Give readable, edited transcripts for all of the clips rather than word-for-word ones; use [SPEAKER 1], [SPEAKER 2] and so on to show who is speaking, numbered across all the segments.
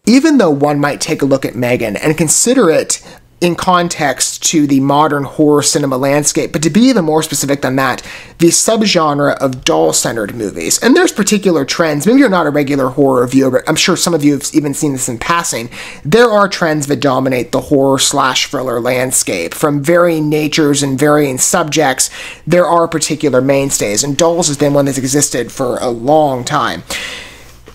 [SPEAKER 1] Even though one might take a look at M3GAN and consider it in context to the modern horror cinema landscape, but to be even more specific than that, the subgenre of doll-centered movies. And there's particular trends. Maybe you're not a regular horror viewer, but I'm sure some of you have even seen this in passing. There are trends that dominate the horror/thriller landscape. From varying natures and varying subjects, there are particular mainstays, and dolls has been one that's existed for a long time.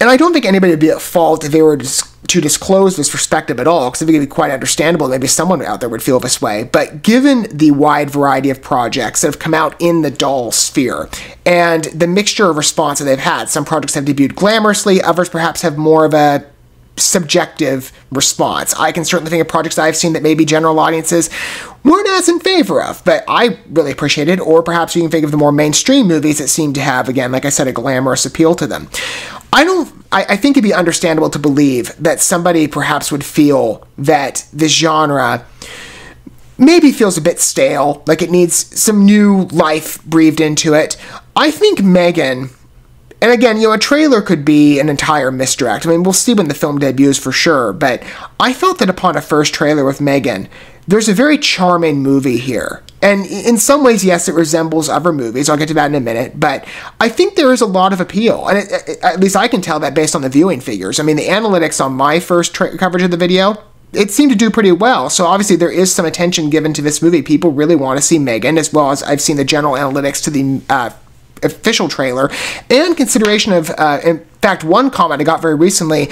[SPEAKER 1] And I don't think anybody would be at fault if they were to disclose this perspective at all, because I think it'd be quite understandable. Maybe someone out there would feel this way. But given the wide variety of projects that have come out in the doll sphere and the mixture of response that they've had, some projects have debuted glamorously, others perhaps have more of a subjective response. I can certainly think of projects I've seen that maybe general audiences weren't as in favor of, but I really appreciated, or perhaps you can think of the more mainstream movies that seem to have, again, like I said, a glamorous appeal to them. I think it'd be understandable to believe that somebody perhaps would feel that this genre maybe feels a bit stale, like it needs some new life breathed into it. I think M3GAN, and again, a trailer could be an entire misdirect. I mean, we'll see when the film debuts for sure, but I felt that upon a first trailer with M3GAN, there's a very charming movie here. And in some ways, yes, it resembles other movies. I'll get to that in a minute. But I think there is a lot of appeal. And at least I can tell that based on the viewing figures. I mean, the analytics on my first coverage of the video, it seemed to do pretty well. So obviously there is some attention given to this movie. People really want to see M3GAN, as well as I've seen the general analytics to the official trailer. And consideration of, in fact, one comment I got very recently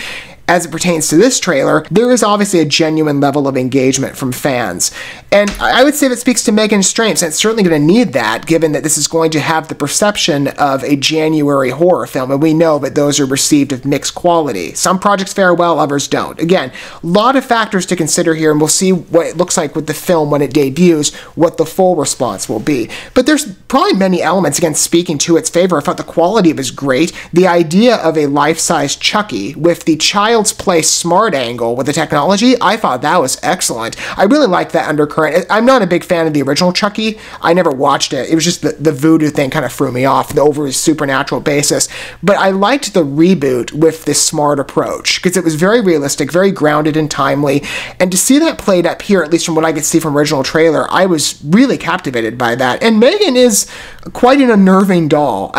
[SPEAKER 1] as it pertains to this trailer, there is obviously a genuine level of engagement from fans. And I would say that speaks to M3GAN's strengths, and it's certainly going to need that, given that this is going to have the perception of a January horror film, and we know that those are received of mixed quality. Some projects fare well, others don't. Again, a lot of factors to consider here, and we'll see what it looks like with the film when it debuts, what the full response will be. But there's probably many elements, again, speaking to its favor. I thought the quality of it is great. The idea of a life-size Chucky with the Child's Play smart angle with the technology, I thought that was excellent. I really liked that undercurrent. I'm not a big fan of the original Chucky. I never watched it. It was just the voodoo thing kind of threw me off, the over supernatural basis. But I liked the reboot with this smart approach, because it was very realistic, very grounded and timely. And to see that played up here, at least from what I could see from original trailer, I was really captivated by that. And M3GAN is quite an unnerving doll.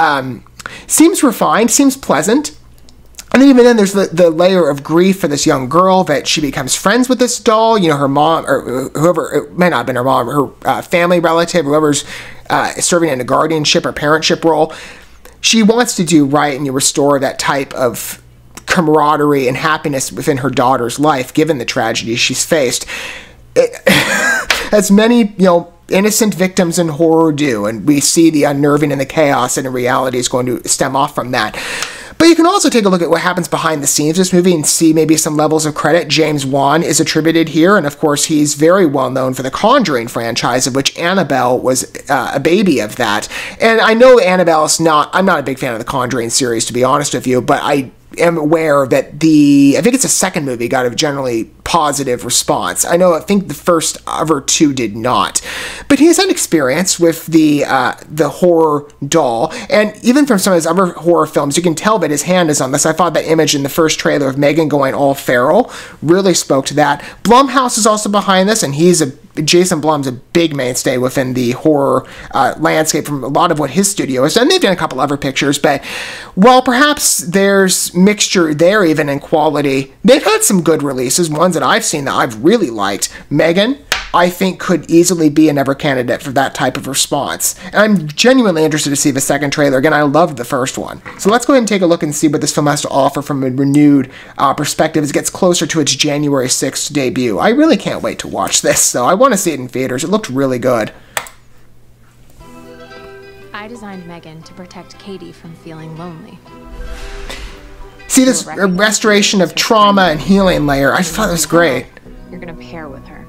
[SPEAKER 1] Seems refined, seems pleasant. And then even then, there's the layer of grief for this young girl that she becomes friends with this doll. Her mom, or whoever, it may not have been her mom, her family relative, whoever's serving in a guardianship or parentship role. She wants to do right and restore that type of camaraderie and happiness within her daughter's life, given the tragedy she's faced. As many, innocent victims in horror do, and we see the unnerving and the chaos, and in reality is going to stem off from that. But you can also take a look at what happens behind the scenes of this movie and see maybe some levels of credit. James Wan is attributed here, and of course he's very well known for the Conjuring franchise, of which Annabelle was a baby of that. And I know Annabelle's I'm not a big fan of the Conjuring series, to be honest with you, but I am aware that I think it's the second movie got a generally positive response. I think the first other two did not. But he's had experience with the horror doll, and even from some of his other horror films, you can tell that his hand is on this. I thought that image in the first trailer of M3GAN going all feral really spoke to that. Blumhouse is also behind this, and Jason Blum's a big mainstay within the horror landscape from a lot of what his studio has done. They've done a couple other pictures, but while perhaps there's mixture there even in quality, they've had some good releases, ones that I've seen that I've really liked. M3GAN, I think, could easily be another candidate for that type of response. And I'm genuinely interested to see the second trailer. Again, I loved the first one. So let's go ahead and take a look and see what this film has to offer from a renewed perspective as it gets closer to its January 6th debut. I really can't wait to watch this, so I want to see it in theaters. It looked really good.
[SPEAKER 2] I designed M3GAN to protect Katie from feeling lonely.
[SPEAKER 1] See this restoration of trauma and healing layer. I thought it was great.
[SPEAKER 2] You're gonna pair with her.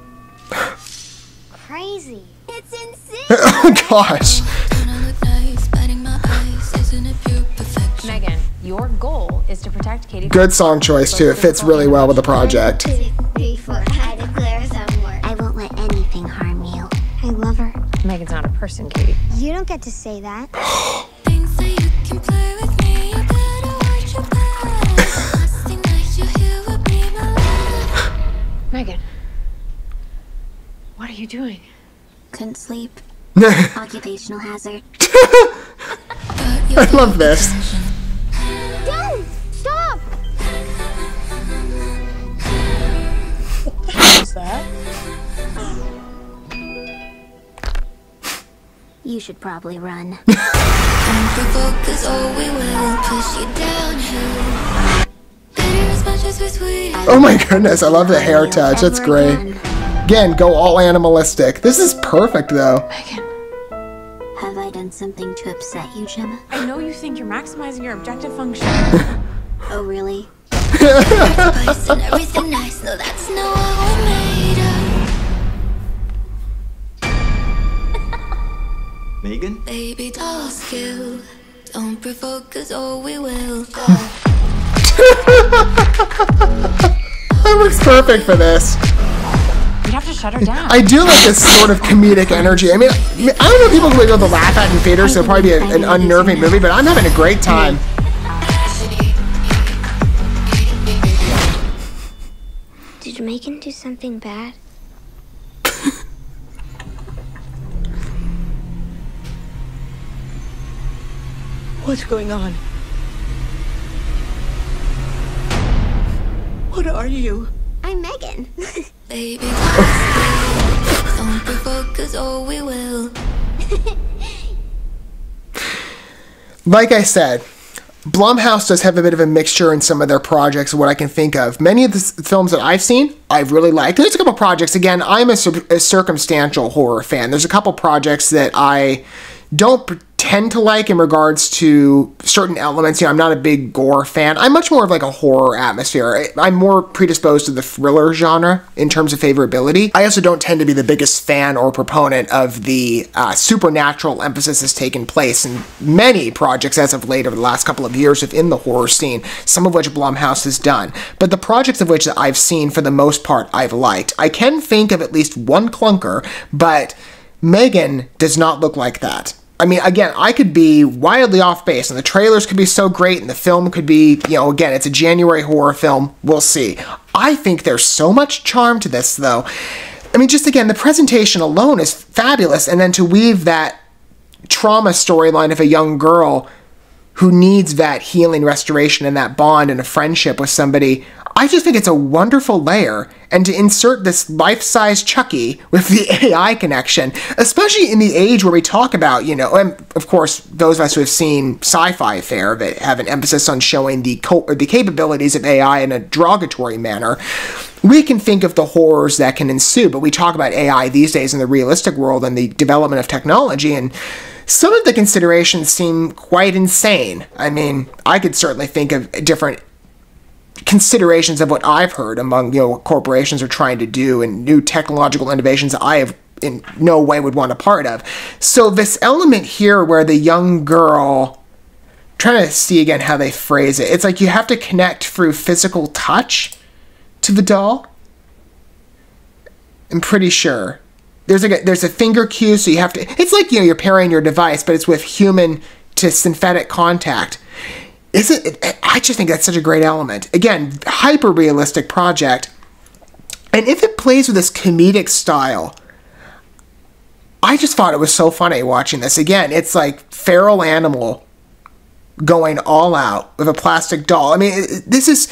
[SPEAKER 3] Crazy. It's insane.
[SPEAKER 1] Oh gosh.
[SPEAKER 2] M3GAN, your goal is to protect Katie.
[SPEAKER 1] Good song choice too. It fits really well with the project.
[SPEAKER 3] I won't let anything harm you. I love her.
[SPEAKER 2] M3GAN's not a person, Katie.
[SPEAKER 3] You don't get to say that.
[SPEAKER 4] Things that you can play with me, you better watch your back.
[SPEAKER 2] you doing?
[SPEAKER 3] Couldn't sleep.
[SPEAKER 1] I
[SPEAKER 3] Occupational hazard.
[SPEAKER 1] love this.
[SPEAKER 3] Don't! Stop!
[SPEAKER 4] What's that?
[SPEAKER 3] You should probably run.
[SPEAKER 1] Oh my goodness, I love the hair touch. That's great. Again, go all animalistic. This is perfect, though.
[SPEAKER 2] Megan,
[SPEAKER 3] Have I done something to upset you, Gemma?
[SPEAKER 2] I know you think you're maximizing your objective function.
[SPEAKER 3] Oh, really?
[SPEAKER 5] Everything nice, though that's not what we're made of.
[SPEAKER 6] Megan?
[SPEAKER 5] Baby doll skill. Don't provoke, cause oh, we will go.
[SPEAKER 1] That works perfect for this.
[SPEAKER 2] You'd have to shut her down.
[SPEAKER 1] I do like this sort of comedic energy. I mean, I don't know if people will be able to laugh at in theaters, so it'll probably be an unnerving movie, but I'm having a great time.
[SPEAKER 3] Did Megan do something bad?
[SPEAKER 4] What's going on? What are you?
[SPEAKER 3] I'm Megan.
[SPEAKER 5] Baby doll skill. Don't provoke, cause oh, we will.
[SPEAKER 1] Like I said, Blumhouse does have a bit of a mixture in some of their projects, what I can think of. Many of the films that I've seen, I've really liked. There's a couple projects, again, I'm a circumstantial horror fan. There's a couple projects that I don't tend to like in regards to certain elements. You know, I'm not a big gore fan. I'm much more of like a horror atmosphere. I'm more predisposed to the thriller genre in terms of favorability. I also don't tend to be the biggest fan or proponent of the supernatural emphasis that's taken place in many projects as of late over the last couple of years within the horror scene, some of which Blumhouse has done. But the projects of which that I've seen, for the most part, I've liked. I can think of at least one clunker, but M3GAN does not look like that. I mean, again, I could be wildly off base, and the trailers could be so great, and the film could be, you know, again, it's a January horror film. We'll see. I think there's so much charm to this, though. I mean, just again, the presentation alone is fabulous, and then to weave that trauma storyline of a young girl who needs that healing, restoration, and that bond and a friendship with somebody, I just think it's a wonderful layer. And to insert this life-size Chucky with the AI connection, especially in the age where we talk about, you know, and of course, those of us who have seen sci-fi fare that have an emphasis on showing the capabilities of AI in a derogatory manner, we can think of the horrors that can ensue. But we talk about AI these days in the realistic world and the development of technology, and some of the considerations seem quite insane. I mean, I could certainly think of different considerations of what I've heard among, you know, what corporations are trying to do and new technological innovations I have in no way would want a part of. So this element here where the young girl, I'm trying to see again how they phrase it, it's like you have to connect through physical touch to the doll. I'm pretty sure. There's a finger cue, so you have to, it's like, you know, you're pairing your device, but it's with human to synthetic contact. I just think that's such a great element. Again, hyper-realistic project. And if it plays with this comedic style, I just thought it was so funny watching this. Again, it's like feral animal going all out with a plastic doll. I mean, this is,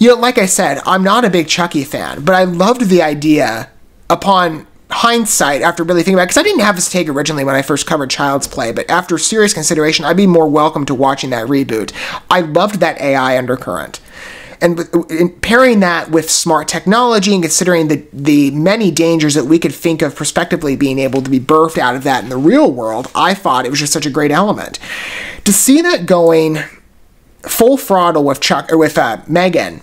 [SPEAKER 1] you know, like I said, I'm not a big Chucky fan, but I loved the idea upon hindsight after really thinking about it, because I didn't have this take originally when I first covered Child's Play, but after serious consideration, I'd be more welcome to watching that reboot. I loved that AI undercurrent. And pairing that with smart technology and considering the many dangers that we could think of prospectively being able to be birthed out of that in the real world, I thought it was just such a great element. To see that going full throttle with M3GAN,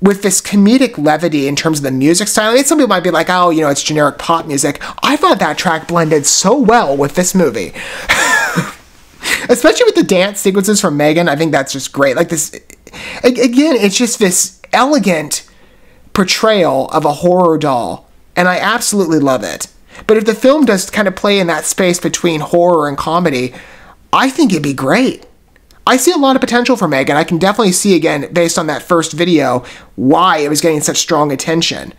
[SPEAKER 1] with this comedic levity in terms of the music style. I mean, some people might be like, oh, you know, it's generic pop music. I thought that track blended so well with this movie. Especially with the dance sequences from M3GAN, I think that's just great. Like this, again, it's just this elegant portrayal of a horror doll, and I absolutely love it. But if the film does kind of play in that space between horror and comedy, I think it'd be great. I see a lot of potential for M3GAN. I can definitely see, again, based on that first video, why it was getting such strong attention.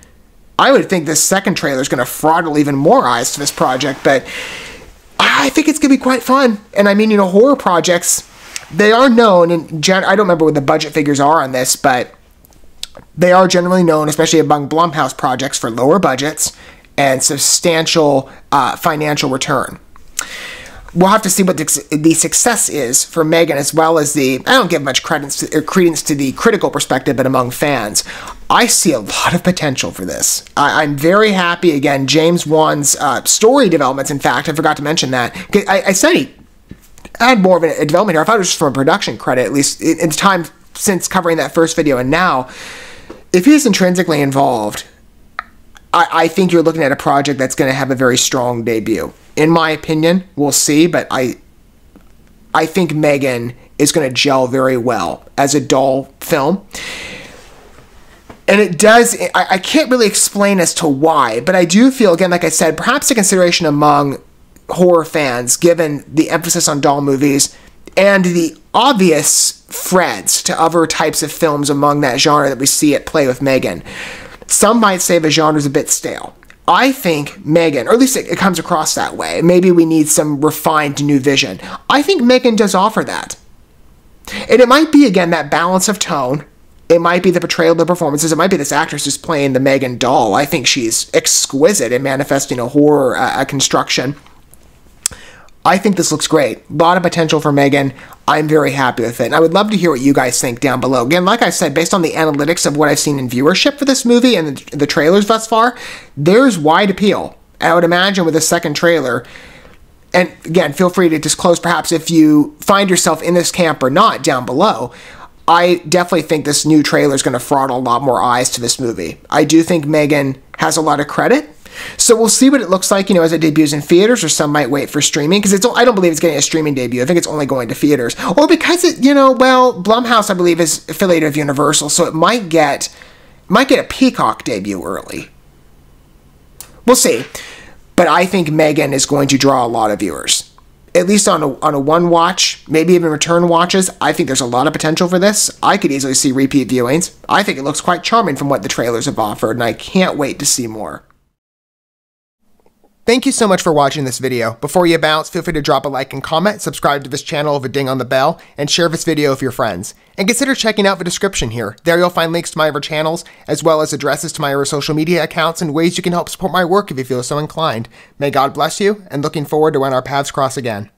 [SPEAKER 1] I would think this second trailer is going to throttle even more eyes to this project, but I think it's going to be quite fun. And I mean, you know, horror projects, they are known, and I don't remember what the budget figures are on this, but they are generally known, especially among Blumhouse projects, for lower budgets and substantial financial return. We'll have to see what the success is for M3GAN, as well as I don't give much credence to the critical perspective, but among fans, I see a lot of potential for this. I'm very happy. Again, James Wan's story developments, in fact, I forgot to mention that. I said he had more of a development here. I thought it was just from a production credit, at least in time since covering that first video, and now, if he's intrinsically involved, I think you're looking at a project that's going to have a very strong debut. In my opinion, we'll see, but I think M3GAN is going to gel very well as a doll film. And it does, I can't really explain as to why, but I do feel, again, like I said, perhaps a consideration among horror fans, given the emphasis on doll movies and the obvious threads to other types of films among that genre that we see at play with M3GAN. Some might say the genre is a bit stale. I think M3GAN, or at least it comes across that way. Maybe we need some refined new vision. I think M3GAN does offer that. And it might be, again, that balance of tone. It might be the portrayal of the performances. It might be this actress who's playing the M3GAN doll. I think she's exquisite in manifesting a horror construction. I think this looks great. A lot of potential for M3GAN. I'm very happy with it. And I would love to hear what you guys think down below. Again, like I said, based on the analytics of what I've seen in viewership for this movie and the trailers thus far, there's wide appeal. I would imagine with a second trailer. And again, feel free to disclose perhaps if you find yourself in this camp or not down below. I definitely think this new trailer is going to throttle a lot more eyes to this movie. I do think M3GAN has a lot of credit. So we'll see what it looks like, you know, as it debuts in theaters, or some might wait for streaming, because I don't believe it's getting a streaming debut. I think it's only going to theaters. Or because it, you know, well, Blumhouse, I believe, is affiliated with Universal, so it might get a Peacock debut early. We'll see. But I think M3GAN is going to draw a lot of viewers. At least on a one watch, maybe even return watches. I think there's a lot of potential for this. I could easily see repeat viewings. I think it looks quite charming from what the trailers have offered, and I can't wait to see more. Thank you so much for watching this video. Before you bounce, feel free to drop a like and comment, subscribe to this channel with a ding on the bell, and share this video with your friends. And consider checking out the description here. There you'll find links to my other channels, as well as addresses to my other social media accounts and ways you can help support my work if you feel so inclined. May God bless you, and looking forward to when our paths cross again.